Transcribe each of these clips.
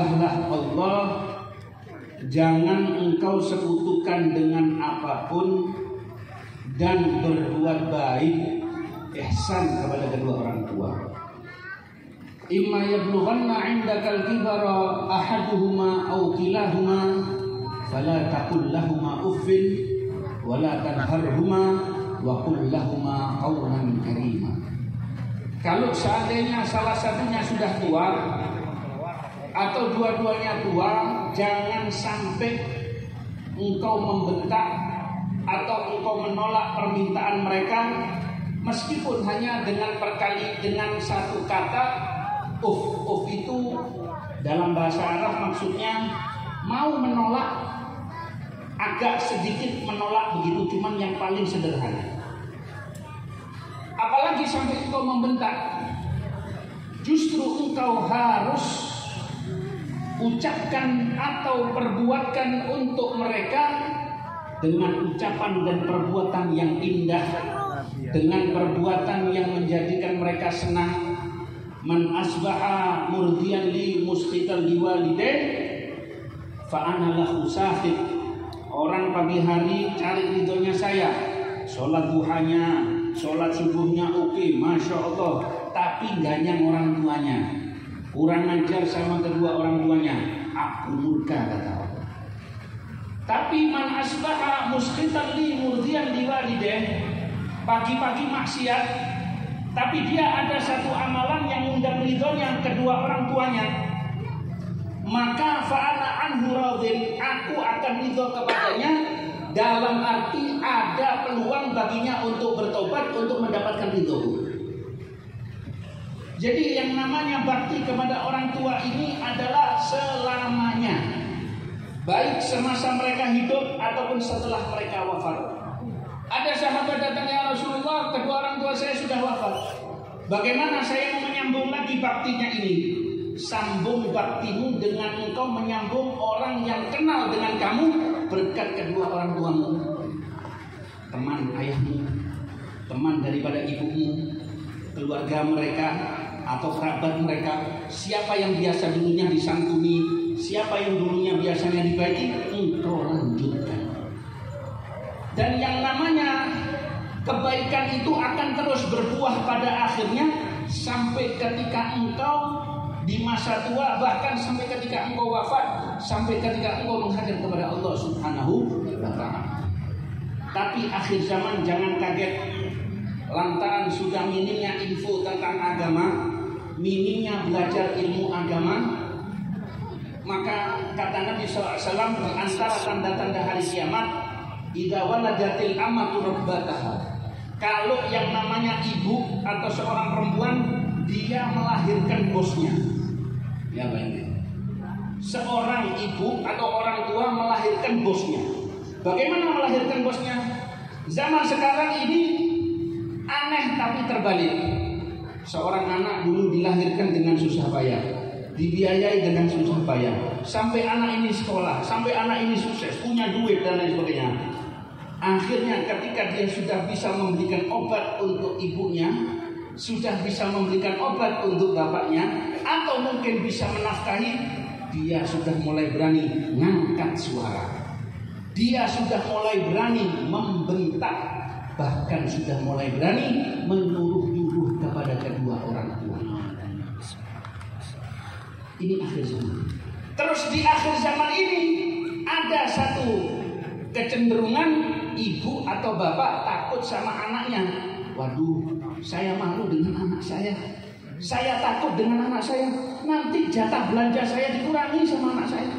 Allah, jangan engkau sekutukan dengan apapun, dan berbuat baik, ihsan kepada kedua orang tua. Imma yablughanna 'indakal kibara ahaduhuma aw kilahuma fala taqul lahumā uffin wa la tanharhumā wa qul lahumā qawlan karīmā. Kalau seandainya salah satunya sudah tua atau dua-duanya tua, jangan sampai engkau membentak atau engkau menolak permintaan mereka, meskipun hanya dengan satu kata. Uf itu dalam bahasa Arab maksudnya mau menolak, agak sedikit menolak begitu, cuman yang paling sederhana. Apalagi sampai engkau membentak, justru engkau harus ucapkan atau perbuatkan untuk mereka dengan ucapan dan perbuatan yang indah, dengan perbuatan yang menjadikan mereka senang. Man asbaha murdiyan li musqitan liwalidain fa ana lahu sahib. Orang pagi hari cari ridhonya saya, sholat duhanya, sholat subuhnya oke, masya Allah, tapi ganyang orang tuanya, kurang ajar sama kedua orang tuanya, aku murka, kata Allah. Tapi man asbaha musqitan li murdiyan liwalidain, pagi-pagi maksiat, tapi dia ada satu amalan yang mengundang ridhonya kedua orang tuanya, maka fa'ana anhu radin, aku akan ridho kepadanya, dalam arti ada peluang baginya untuk bertobat, untuk mendapatkan ridhoku. Jadi yang namanya bakti kepada orang tua ini adalah selamanya, baik semasa mereka hidup ataupun setelah mereka wafat. Ada sahabat datang, ya Rasulullah, kedua orang tua saya sudah wafat, bagaimana saya mau menyambung lagi baktinya ini? Sambung baktimu dengan engkau menyambung orang yang kenal dengan kamu berkat kedua orang tuamu, teman ayahmu, teman daripada ibumu, keluarga mereka atau kerabat mereka. Siapa yang biasa dulunya disantuni, siapa yang dulunya biasanya dibaiki, engkau lanjutkan. Dan yang namanya kebaikan itu akan terus berbuah pada akhirnya, sampai ketika engkau di masa tua, bahkan sampai ketika engkau wafat, sampai ketika engkau menghadap kepada Allah Subhanahu wa ta'ala. Tapi akhir zaman jangan kaget, lantaran sudah minimnya info tentang agama, minimnya belajar ilmu agama, maka kata Nabi SAW, di antara tanda-tanda hari kiamat, idza waladatil amatu rabbataha, kalau yang namanya ibu atau seorang perempuan dia melahirkan bosnya. Ya baik. Seorang ibu atau orang tua melahirkan bosnya. Bagaimana melahirkan bosnya? Zaman sekarang ini aneh tapi terbalik. Seorang anak dulu dilahirkan dengan susah payah, dibiayai dengan susah payah, sampai anak ini sekolah, sampai anak ini sukses, punya duit dan lain sebagainya. Akhirnya ketika dia sudah bisa memberikan obat untuk ibunya, sudah bisa memberikan obat untuk bapaknya, atau mungkin bisa menafkahi, dia sudah mulai berani ngangkat suara, dia sudah mulai berani membentak, bahkan sudah mulai berani menyuruh-nyuruh kepada kedua orang tua. Ini akhir zaman. Terus di akhir zaman ini ada satu kecenderungan, ibu atau bapak takut sama anaknya. Waduh, saya malu dengan anak saya takut dengan anak saya, nanti jatah belanja saya dikurangi sama anak saya.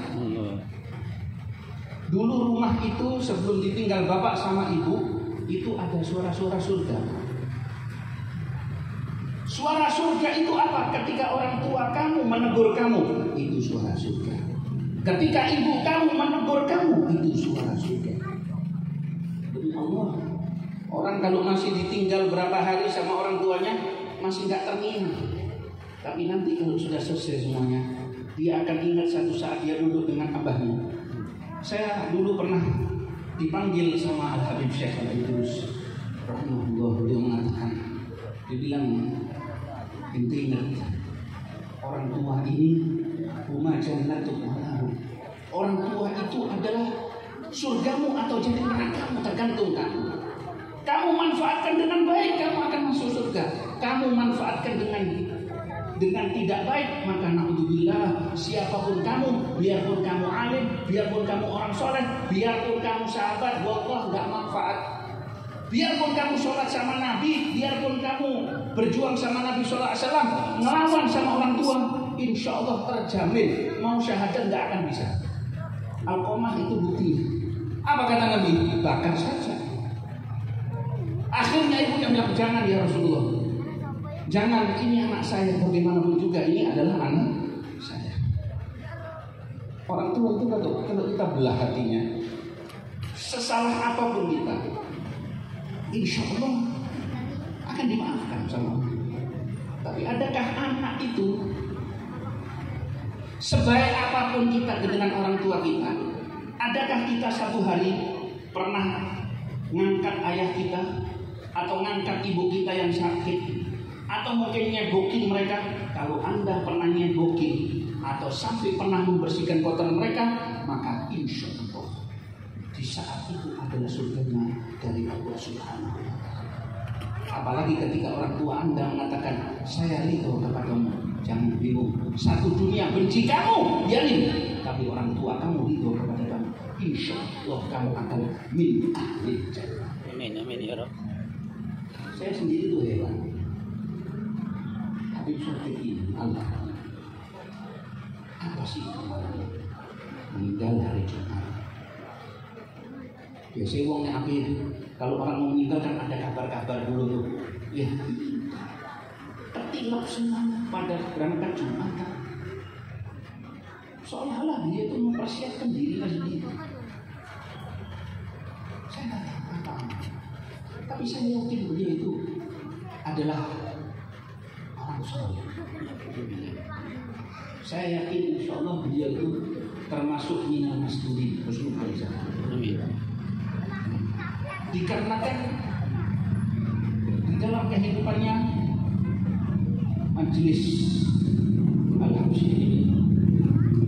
Dulu rumah itu sebelum ditinggal bapak sama ibu, itu ada suara-suara surga. Suara surga itu apa? Ketika orang tua kamu menegur kamu, itu suara surga. Ketika ibu kamu menegur kamu, itu suara surga. Allah, orang kalau masih ditinggal berapa hari sama orang tuanya masih nggak terngiang, tapi nanti kalau sudah selesai semuanya, dia akan ingat satu saat dia duduk dengan abahnya. Saya dulu pernah dipanggil sama Al Habib Syekh Al Idrus rahimahullah, beliau mengatakan, dia bilang, ente ingat orang tua ini huma jannatun wa narun. Orang tua itu adalah surgamu atau jadi nerakamu, tergantung kamu. Kamu manfaatkan dengan baik, kamu akan masuk surga. Kamu manfaatkan dengan tidak baik, maka naudzubillah, siapapun kamu, biarpun kamu alim, biarpun kamu orang soleh, biarpun kamu sahabat, wallah nggak manfaat. Biarpun kamu sholat sama Nabi, biarpun kamu berjuang sama Nabi Sallallahu Alaihi Wasallam, ngelawan sama orang tua, insya Allah terjamin mau syahadat nggak akan bisa. Al-Qamah itu bukti. Apa kata Nabi? Bakar saja. Akhirnya ibu yang bilang, jangan ya Rasulullah, jangan, ini anak saya, bagaimanapun juga ini adalah anak saya. Orang tua itu kalau kita belah hatinya, sesalah apapun kita, insya Allah akan dimaafkan sama Allah. Tapi adakah anak itu sebaik apapun kita dengan orang tua kita, adakah kita satu hari pernah ngangkat ayah kita atau ngangkat ibu kita yang sakit, atau mungkin nyebokin mereka? Kalau Anda pernah nyebokin atau sampai pernah membersihkan kotor mereka, maka insya Allah di saat itu adalah surganya dari Allah Subhanahu wa Ta'ala. Apalagi ketika orang tua Anda mengatakan, saya ridho kepadamu, jangan bingung. Satu dunia benci kamu, biarin. Tapi orang tua kamu ridho kepada kamu, insya Allah kamu akan min ahli jannah. Amin, amin ya Rabb. Saya sendiri tuh heran. Habib Syafii ini, Allah, apa sih meninggal hari Jumat? Biasanya uangnya Habib, kalau orang mau meninggal kan ada kabar-kabar dulu tuh. Ya, tertilap semuanya pada berangkat Jumat. Seolah-olah dia itu mempersiapkan dirinya sendiri. Saya nggak tahu apa, tapi saya yakin beliau itu adalah orang soleh. Saya yakin insya Allah beliau itu termasuk minal masdurin, husnul khalizah. Dikarenakan di dalam kehidupannya majelis Al-Habsyi ini,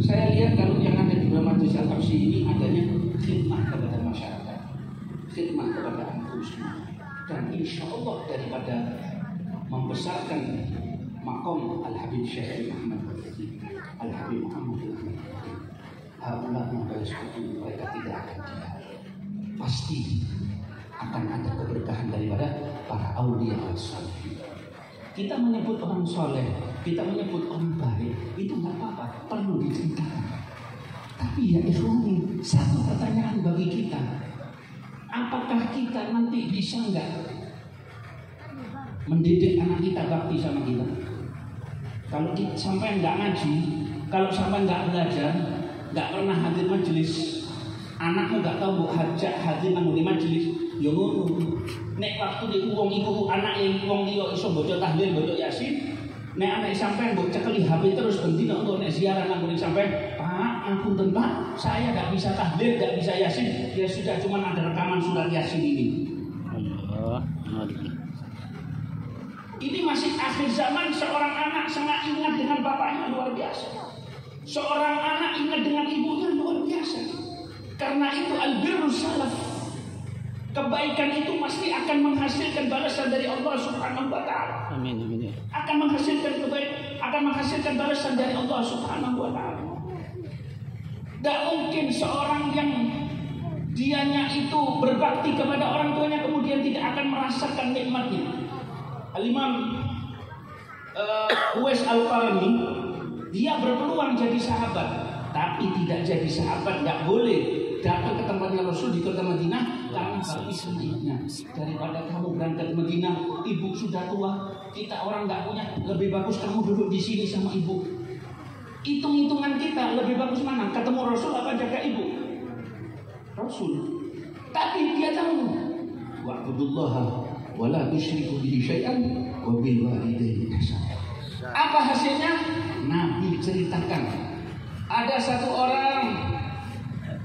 saya lihat kalau yang ada di dalam majelis Al-Habsyi ini adanya khidmat kepada masyarakat, khidmat kepada antum semua, dan insya Allah daripada membesarkan maqam Al-Habib Syekh Muhammad Al-Habib Muhammad Al-Habib mereka tidak akan diam, pasti akan ada keberkahan daripada para aulia as-salihin. Kita menyebut orang soleh, kita menyebut orang baik, itu nggak apa-apa, perlu diceritakan. Tapi ya ikhwani, satu pertanyaan bagi kita, apakah kita nanti bisa nggak mendidik anak kita bakti sama kita? Kalau kita sampai nggak ngaji, kalau sampai nggak belajar, nggak pernah hadir majelis, anakmu nggak tahu bu hadir nang di majelis, yo ngono. Nek waktu di wong iku anake wong liya iso baca tahlil, baca yasin, nek anak sampean mbok cekeli HP terus bendina untuk nek ziarah nang sampean, Pak, ampun Pak, saya nggak bisa tahlil, nggak bisa yasin, ya sudah cuma ada rekaman surat yasin ini. Ini masih akhir zaman, seorang anak sangat ingat dengan bapaknya, luar biasa. Seorang anak ingat dengan ibunya, luar biasa. Karena itu al-birrus salaf. Kebaikan itu pasti akan menghasilkan balasan dari Allah Subhanahu wa Ta'ala. Amin, amin. Akan menghasilkan kebaikan, akan menghasilkan balasan dari Allah Subhanahu wa Ta'ala. Tidak mungkin seorang yang dianya itu berbakti kepada orang tuanya kemudian tidak akan merasakan nikmatnya. Al-Imam Uwais Al-Qarni, dia berpeluang jadi sahabat, tapi tidak jadi sahabat, tidak boleh datang ke tempatnya Rasul di kota Madinah karena habis duitnya. Daripada kamu berangkat ke Madinah, ibu sudah tua, kita orang nggak punya, lebih bagus kamu duduk di sini sama ibu. Hitung-hitungan kita lebih bagus mana? Ketemu Rasul apa jaga ibu? Rasul. Tapi dia tahu wa'budullaha wa la tusyriku bihi syai'an wa bil walidayni ihsana. Apa hasilnya? Nabi ceritakan ada satu orang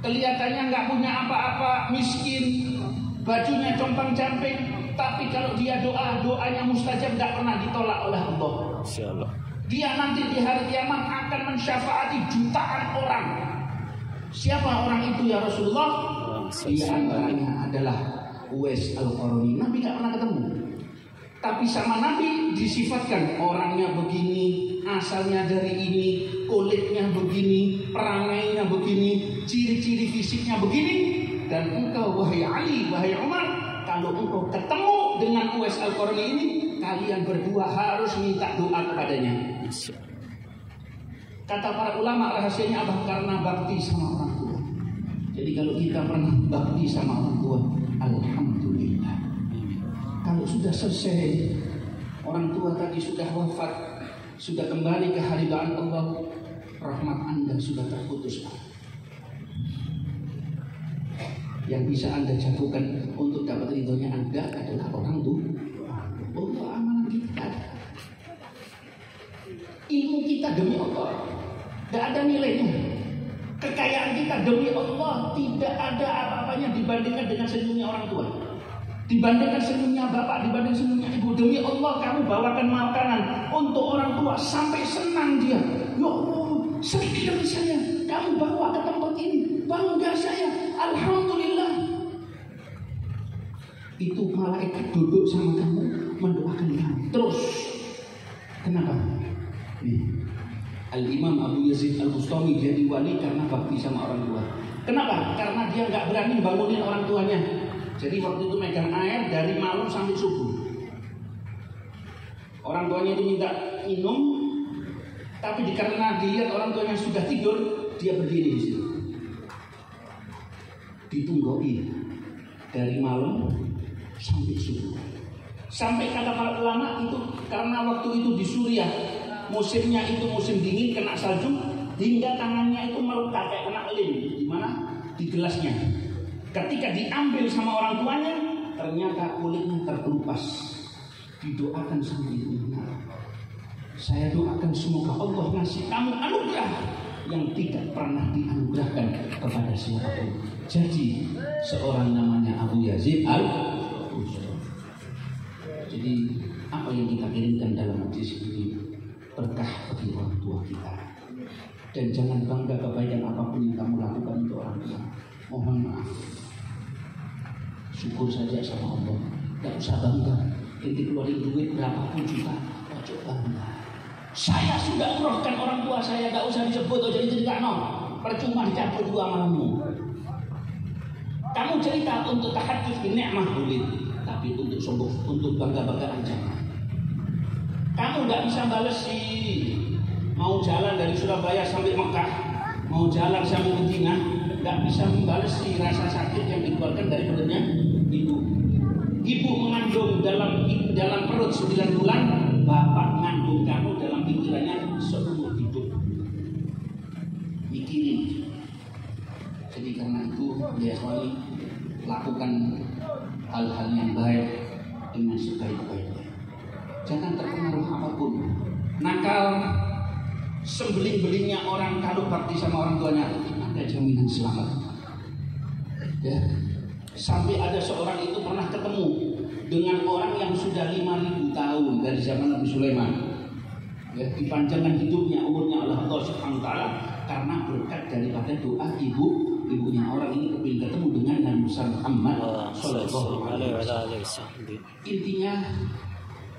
kelihatannya nggak punya apa-apa, miskin, bajunya compang-camping, tapi kalau dia doanya mustajab, nggak pernah ditolak oleh Allah. Insyaallah. Dia nanti di hari kiamat akan mensyafaati jutaan orang. Siapa orang itu ya Rasulullah? Di antaranya adalah Uwais Al-Qarni. Nabi gak pernah ketemu, tapi sama Nabi disifatkan orangnya begini, asalnya dari ini, kulitnya begini, perangainya begini, ciri-ciri fisiknya begini. Dan engkau wahai Ali, wahai Umar, kalau engkau ketemu dengan Uwais Al-Qarni ini, kalian berdua harus minta doa kepadanya. Kata para ulama, rahasianya apa? Karena bakti sama orang tua. Jadi kalau kita pernah bakti sama orang tua, alhamdulillah. Kalau sudah selesai, orang tua tadi sudah wafat, sudah kembali ke hariban Allah, rahmat Anda sudah terputus. Yang bisa Anda jagokan untuk dapat ridhonya Anda adalah orang tua. Untuk amalan kita, ilmu kita demi Allah, tidak ada nilainya. Kekayaan kita demi Allah tidak ada apa-apanya dibandingkan dengan senyumnya orang tua, dibandingkan senyumnya bapak, dibandingkan senyumnya ibu. Demi Allah kamu bawakan makanan untuk orang tua sampai senang dia. Ya Allah, sekian saya kamu bawa ke tempat ini, bangga saya, alhamdulillah. Itu malaikat duduk sama kamu, mendoakan kamu terus. Kenapa? Al-Imam Abu Yazid Al-Bustami jadi wali karena bakti sama orang tua. Kenapa? Karena dia nggak berani bangunin orang tuanya. Jadi waktu itu megang air dari malam sampai subuh. Orang tuanya itu minta minum, tapi karena dilihat orang tuanya sudah tidur, dia berdiri di situ. Ditunggoi dari malam sampai subuh. Sampai kata para ulama itu karena waktu itu di Suriah musimnya itu musim dingin, kena salju, hingga tangannya itu melukat kayak kena lem di mana? Di gelasnya. Ketika diambil sama orang tuanya, ternyata kulitnya terkelupas. Didoakan sama ibunya. Saya doakan semoga Allah ngasih kamu anugerah yang tidak pernah dianugerahkan kepada siapapun. Jadi seorang namanya Abu Yazid Al-Bustami. Jadi apa yang kita kirimkan dalam hadis ini berkah bagi orang tua kita. Dan jangan bangga kebaikan apapun yang kamu lakukan untuk orang tua. Mohon maaf, syukur saja sama Allah. Gak usah bangga. Kita keluarin duit berapapun juta, ojo bangga. Saya sudah umrohkan orang tua saya, gak usah disebut, ojo cerita no. Percuma dicabut dua malammu. Kamu cerita untuk tahadduts bi ni'mah boleh, tapi untuk sombong, untuk bangga-banggaan jangan. Kamu nggak bisa balas sih. Mau jalan dari Surabaya sampai Mekah, mau jalan sampai Medina, nggak bisa membalas sih rasa sakit yang dikeluarkan dari perutnya ibu. Ibu mengandung dalam perut 9 bulan, bapak mengandung kamu dalam pikirannya seumur hidup. Mikirin. Jadi karena itu ya wali, lakukan hal-hal yang baik dengan sebaik-baiknya. Jangan terpengaruh apapun. Nakal, sembeling-belingnya orang kalau bakti sama orang tuanya, ada jaminan selamat. Ya. Sampai ada seorang itu pernah ketemu dengan orang yang sudah 5.000 tahun dari zaman Nabi Sulaiman. Ya, dipanjangkan hidupnya, umurnya oleh Allah Subhanahu wa taala karena berkat daripada doa ibunya. Orang ini kepingin ketemu dengan Nabi Muhammad sallallahu alaihi wasallam. Intinya,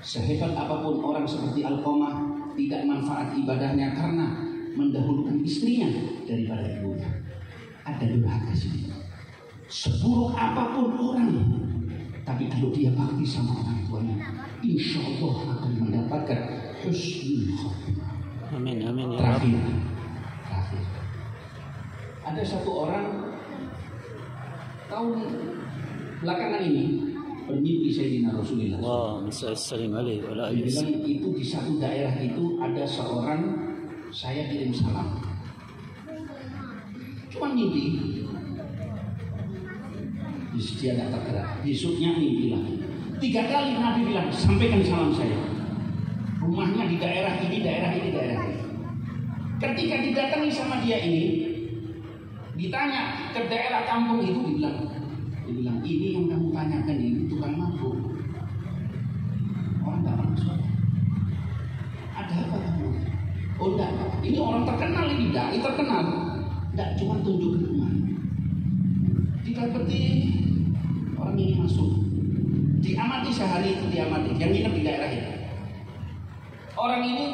sehebat apapun orang seperti Alqamah tidak manfaat ibadahnya karena mendahulukan istrinya daripada ibunya. Ada durhaka sini. Seburuk apapun orang, tapi kalau dia bakti sama orang tuanya, insya Allah akan mendapatkan husnul khotimah. Amin, amin ya. Terakhir. Ada satu orang tahun belakangan ini bermimpi Sayyidina Rasulullah. Dia bilang itu di satu daerah itu ada seorang, saya kirim salam. Cuma mimpi. Dia tidak tergerak. Besoknya mimpi lagi. 3 kali Nabi bilang, sampaikan salam saya. Rumahnya di daerah ini, daerah ini, daerah ini. Ketika didatangi sama dia ini, ditanya ke daerah kampung itu, dibilang ini yang kamu tanyakan ini tukang mabuk. Orang tak masuk. Ada apa kamu? Oh enggak, ini orang terkenal, ini dai terkenal. Enggak cuma tunjuk rumah. Didapati orang ini masuk, diamati sehari itu diamati, yang nginep di daerah itu. Orang ini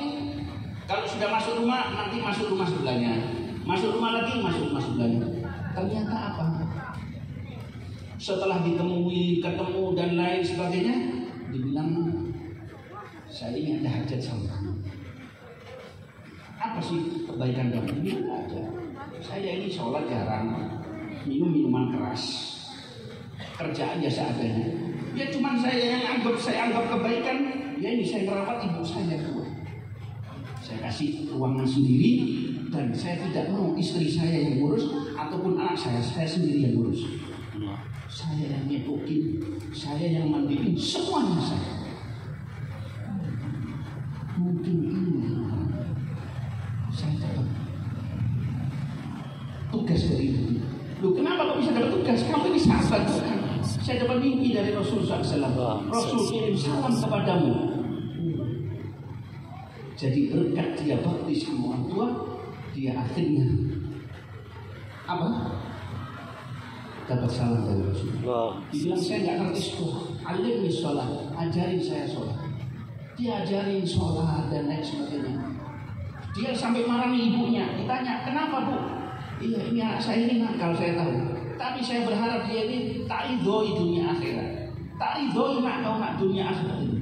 kalau sudah masuk rumah, nanti masuk rumah sebelahnya, masuk rumah lagi, masuk rumah sebelahnya. Ternyata apa? Setelah ditemui, ketemu dan lain sebagainya, dibilang, saya ini ada hajat sama kamu. Apa sih kebaikan kamu? Ini tidak ada. Saya ini sholat jarang, minum minuman keras, kerjaan biasa adanya. Ya cuman saya anggap kebaikan. Ya ini saya merawat ibu saya tua. Saya kasih ruangan sendiri dan saya tidak mau istri saya yang ngurus ataupun anak saya sendiri yang ngurus. Saya yang nyepokin, saya yang mandiin, semuanya saya. Mungkin ini saya dapat tugas dari itu. Loh, kenapa kok bisa dapat tugas? Kamu ini sahabat Tuhan. Saya dapat mimpi dari Rasulullah SAW. Rasul kirim salam kepadamu. Jadi berkat dia bakti sama orang tua, dia akhirnya apa? Dapat salam dari Rasulullah. Dia bilang saya nggak ngerti sekolah, alimni sholat, ajarin saya sholat. Dia ajarin sholat dan lain sebagainya. Dia sampai marahi ibunya. Ditanya, kenapa bu? Iya ini anak saya ini nakal saya tahu. Tapi saya berharap dia ini tak ridhoi dunia akhirat. Tak ridhoi nak dunia akhirat itu.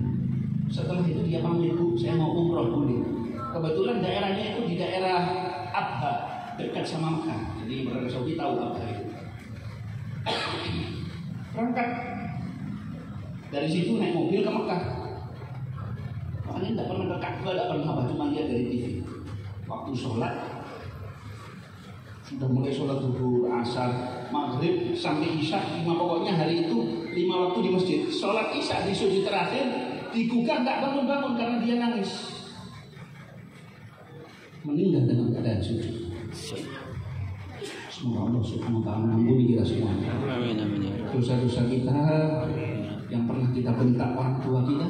Setelah itu dia panggil, bu, saya mau umroh boleh. Kebetulan daerahnya itu di daerah Abha, dekat sama Mekah. Jadi Arab Saudi tahu Abha itu. Berangkat dari situ naik mobil ke Mekah. Makanya tidak pernah ke Ka'bah, tidak pernah apa, cuma lihat dari TV. Waktu sholat sudah mulai sholat zuhur, asar, maghrib sampai isya, pokoknya hari itu 5 waktu di masjid. Sholat isya di sujud terakhir digugah nggak bangun-bangun karena dia nangis. Meninggal dalam keadaan sujud. Semoga Allah Subhanahu wa taala mengampuni kita semua. Amin amin. Dosa-dosa kita yang pernah kita bentak orang tua kita,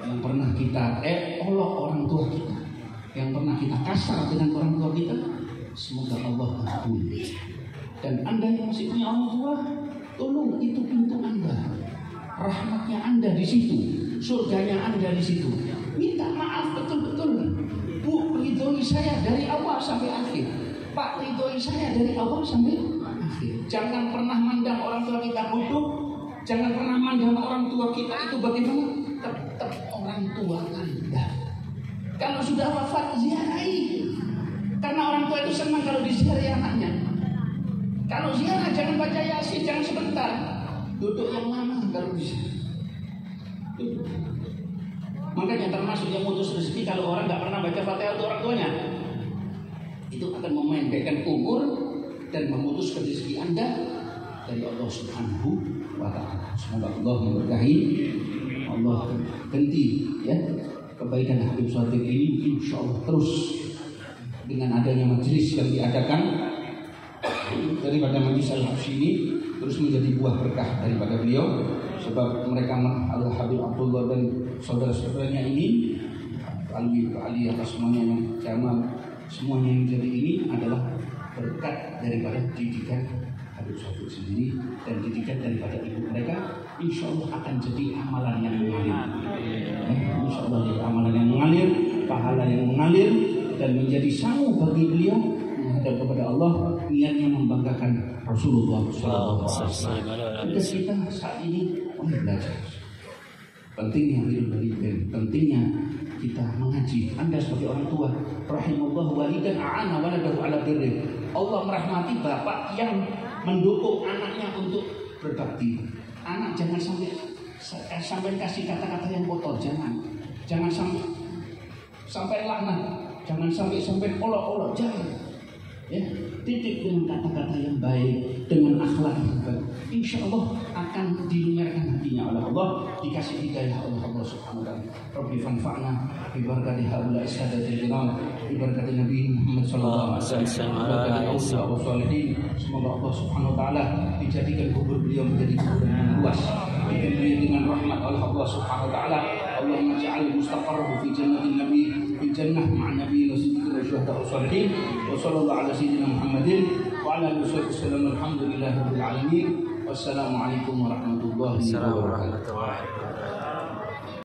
yang pernah kita olok orang tua kita, yang pernah kita kasar dengan orang tua kita, semoga Allah ampuni. Dan Anda yang masih punya orang tua, tolong itu pintu Anda, rahmatnya Anda di situ, surganya Anda di situ. Minta maaf betul-betul. Bu, ridhoi saya dari awal sampai akhir. Pak, ridhoi saya dari awal sampai akhir. Jangan pernah mandang orang tua kita bodoh. Jangan pernah mandang orang tua kita itu bagaimana. Tetap orang tua Anda. Kalau sudah wafat, ziarahi. Karena orang tua itu senang kalau diziarahi anaknya. Kalau ziarah jangan baca Yasin, jangan sebentar. Duduk yang lama kalau bisa. Duduk. Makanya termasuk yang mutus rezeki kalau orang nggak pernah baca Fatihah untuk orang tuanya, itu akan memendekkan umur dan memutus rezeki Anda dari Allah Subhanahu wa taala. Semoga Allah memberkahi, Allah ganti ya kebaikan Habib Shadiq ini insyaallah terus dengan adanya majelis yang diadakan daripada majelis Al-Habsyi ini terus menjadi buah berkah daripada beliau, sebab mereka Al Habib Abdullah dan saudara-saudaranya ini Ali atas semuanya yang Jamal semuanya yang jadi ini adalah berkat daripada didikan Habib Shadiq sendiri dan didikan daripada ibu mereka. Insya Allah akan jadi amalan yang mengalir. Insya Allah jadi amalan yang mengalir, pahala yang mengalir dan menjadi sangu bagi beliau menghadap kepada Allah, niatnya membanggakan Rasulullah SAW. Tugas kita saat ini belajar. Pentingnya ilmu ilmu, pentingnya kita mengaji. Anda sebagai orang tua, rahimallahu walidan a'ana waladahu ala birri. Allah merahmati bapak yang mendukung anaknya untuk berbakti. Anak jangan sampai kasih kata-kata yang kotor, jangan sampai laknat, jangan sampai olok-olok, jangan. Ya, titik dengan kata-kata yang baik, dengan akhlak yang baik. Insya Allah akan dilumerkan hatinya oleh Allah, dikasih hidayah oleh Allah Subhanahu wa taala. Rabbi fanfa'na bi barakati haula sadatil kiram, bi barakati Nabi Muhammad sallallahu alaihi wasallam. Semoga Allah Subhanahu wa taala dijadikan kubur beliau menjadi kubur yang luas, diberi dengan rahmat oleh Allah Subhanahu wa taala. Allahumma ja'al mustaqarrahu fi jannatin nabi, fi jannah ma'a nabiyyin syuhadaa'us shalihin wa sallallahu ala sayyidina Muhammadin wa ala alihi wasallam. Alhamdulillahirabbil alamin. Wassalamualaikum warahmatullahi wabarakatuh.